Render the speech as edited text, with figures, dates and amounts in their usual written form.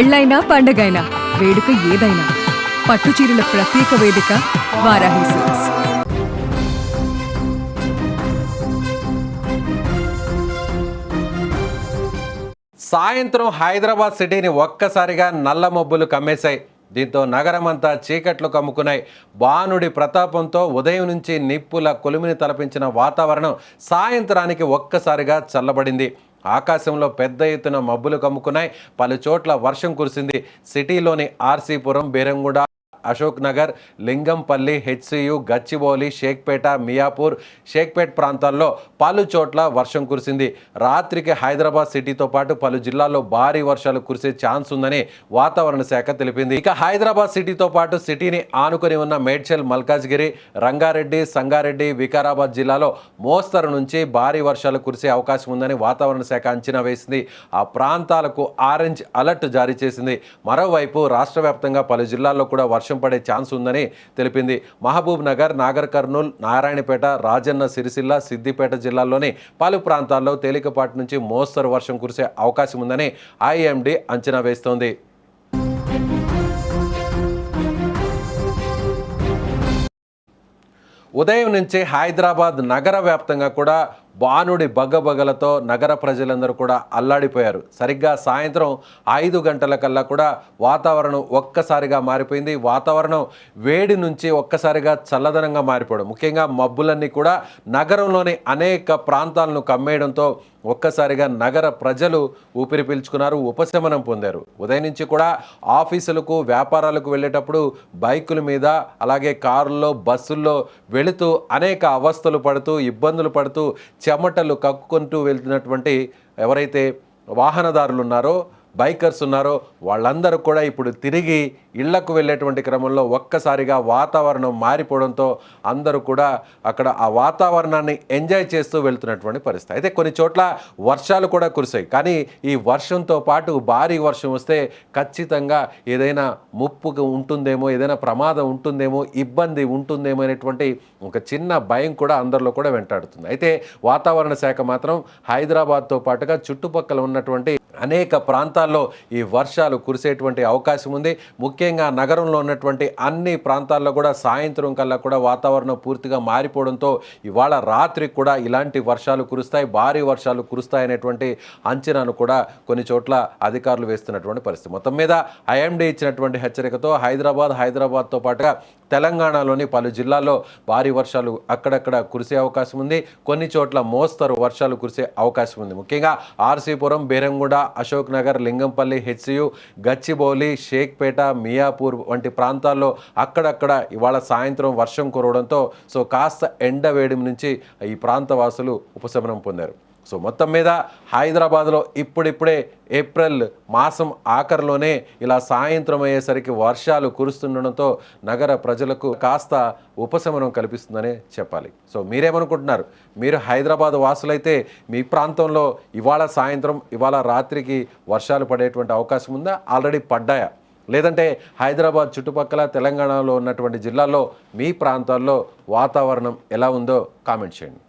పెళ్ళైనా పండగైనా వేడుక ఏదైనా పట్టుచీరల ప్రత్యేక వేదిక వారాహి సిల్క్స్. సాయంత్రం హైదరాబాద్ సిటీని ఒక్కసారిగా నల్ల మబ్బులు కమ్మేశాయి. దీంతో నగరమంతా చీకట్లు కమ్ముకున్నాయి. బాణుడి ప్రతాపంతో ఉదయం నుంచి నిప్పుల కొలిమిని తలపించిన వాతావరణం సాయంత్రానికి ఒక్కసారిగా చల్లబడింది. ఆకాశంలో పెద్ద ఎత్తున మబ్బులు కమ్ముకున్నాయి. పలు చోట్ల వర్షం కురిసింది. సిటీలోని ఆర్సీపురం, బేరంగూడ, అశోక్ నగర్, లింగంపల్లి, హెచ్సియు, గచ్చిబౌలి, షేక్పేట, మియాపూర్, షేక్పేట్ ప్రాంతాల్లో పలు చోట్ల వర్షం కురిసింది. రాత్రికి హైదరాబాద్ సిటీతో పాటు పలు జిల్లాల్లో భారీ వర్షాలు కురిసే ఛాన్స్ ఉందని వాతావరణ శాఖ తెలిపింది. ఇక హైదరాబాద్ సిటీతో పాటు సిటీని ఆనుకొని ఉన్న మేడ్చల్, మల్కాజ్గిరి, రంగారెడ్డి, సంగారెడ్డి, వికారాబాద్ జిల్లాలో మోస్తరు నుంచి భారీ వర్షాలు కురిసే అవకాశం ఉందని వాతావరణ శాఖ అంచనా వేసింది. ఆ ప్రాంతాలకు ఆరెంజ్ అలర్ట్ జారీ చేసింది. మరోవైపు రాష్ట్ర వ్యాప్తంగా పలు జిల్లాల్లో కూడా వర్షం పడే ఛాన్స్ ఉందని తెలిపింది. మహబూబ్ నగర్, నాగర్ కర్నూల్, నారాయణపేట, రాజన్న సిరిసిల్ల, సిద్దిపేట జిల్లాల్లోని పలు ప్రాంతాల్లో తేలికపాటి నుంచి మోస్తరు వర్షం కురిసే అవకాశం ఉందని ఐఎండీ అంచనా వేస్తోంది. ఉదయం నుంచి హైదరాబాద్ నగర వ్యాప్తంగా కూడా బాణుడి బగబగలతో నగర ప్రజలందరూ కూడా అల్లాడిపోయారు. సరిగ్గా సాయంత్రం 5 గంటల కల్లా కూడా వాతావరణం ఒక్కసారిగా మారిపోయింది. వాతావరణం వేడి నుంచి ఒక్కసారిగా చల్లదనంగా మారిపోవడం, ముఖ్యంగా మబ్బులన్నీ కూడా నగరంలోని అనేక ప్రాంతాలను కమ్మేయడంతో ఒక్కసారిగా నగర ప్రజలు ఊపిరి పీల్చుకున్నారు, ఉపశమనం పొందారు. ఉదయం నుంచి కూడా ఆఫీసులకు, వ్యాపారాలకు వెళ్ళేటప్పుడు బైకుల మీద, అలాగే కారుల్లో, బస్సుల్లో వెళుతూ అనేక అవస్థలు పడుతూ, ఇబ్బందులు పడుతూ, చెమటలు కక్కుకుంటూ వెళ్తున్నటువంటి ఎవరైతే వాహనదారులు ఉన్నారో, బైకర్స్ ఉన్నారో వాళ్ళందరూ కూడా ఇప్పుడు తిరిగి ఇళ్లకు వెళ్ళేటువంటి క్రమంలో ఒక్కసారిగా వాతావరణం మారిపోవడంతో అందరూ కూడా అక్కడ ఆ వాతావరణాన్ని ఎంజాయ్ చేస్తూ వెళ్తున్నటువంటి పరిస్థితి. అయితే కొన్ని చోట్ల వర్షాలు కూడా కురిశాయి. కానీ ఈ వర్షంతో పాటు భారీ వర్షం వస్తే ఖచ్చితంగా ఏదైనా ముప్పు ఉంటుందేమో, ఏదైనా ప్రమాదం ఉంటుందేమో, ఇబ్బంది ఉంటుందేమో అనేటువంటి ఒక చిన్న భయం కూడా అందరిలో కూడా వెంటాడుతుంది. అయితే వాతావరణ శాఖ మాత్రం హైదరాబాద్తో పాటుగా చుట్టుపక్కల ఉన్నటువంటి అనేక ప్రాంతాల్లో ఈ వర్షాలు కురిసేటువంటి అవకాశం ఉంది. ముఖ్యంగా నగరంలో ఉన్నటువంటి అన్ని ప్రాంతాల్లో కూడా సాయంత్రం కల్లా కూడా వాతావరణం పూర్తిగా మారిపోవడంతో ఇవాళ రాత్రి కూడా ఇలాంటి వర్షాలు కురుస్తాయి, భారీ వర్షాలు కురుస్తాయి అనేటువంటి అంచనాను కూడా కొన్ని చోట్ల అధికారులు వేస్తున్నటువంటి పరిస్థితి. మొత్తం మీద ఐఎండీ ఇచ్చినటువంటి హెచ్చరికతో హైదరాబాద్తో పాటుగా తెలంగాణలోని పలు జిల్లాల్లో భారీ వర్షాలు అక్కడక్కడ కురిసే అవకాశం ఉంది. కొన్ని చోట్ల మోస్తరు వర్షాలు కురిసే అవకాశం ఉంది. ముఖ్యంగా ఆర్సీపురం, బేరంగూడ, అశోక్ నగర్, లింగంపల్లి, హెచ్సియు, గచ్చిబౌలి, షేక్పేట, మియాపూర్ వంటి ప్రాంతాల్లో అక్కడక్కడ ఇవాళ సాయంత్రం వర్షం కురవడంతో కాస్త ఎండ వేడిమి నుంచి ఈ ప్రాంత వాసులు ఉపశమనం పొందారు. మొత్తం మీద హైదరాబాద్లో ఇప్పుడిప్పుడే ఏప్రిల్ మాసం ఆఖరిలోనే ఇలా సాయంత్రం అయ్యేసరికి వర్షాలు కురుస్తుండడంతో నగర ప్రజలకు కాస్త ఉపశమనం కల్పిస్తుందనే చెప్పాలి. మీరేమనుకుంటున్నారు? మీరు హైదరాబాద్ వాసులైతే మీ ప్రాంతంలో ఇవాళ సాయంత్రం, ఇవాళ రాత్రికి వర్షాలు పడేటువంటి అవకాశం ఉందా? ఆల్రెడీ పడ్డాయా? లేదంటే హైదరాబాద్ చుట్టుపక్కల తెలంగాణలో ఉన్నటువంటి జిల్లాల్లో మీ ప్రాంతాల్లో వాతావరణం ఎలా ఉందో కామెంట్ చేయండి.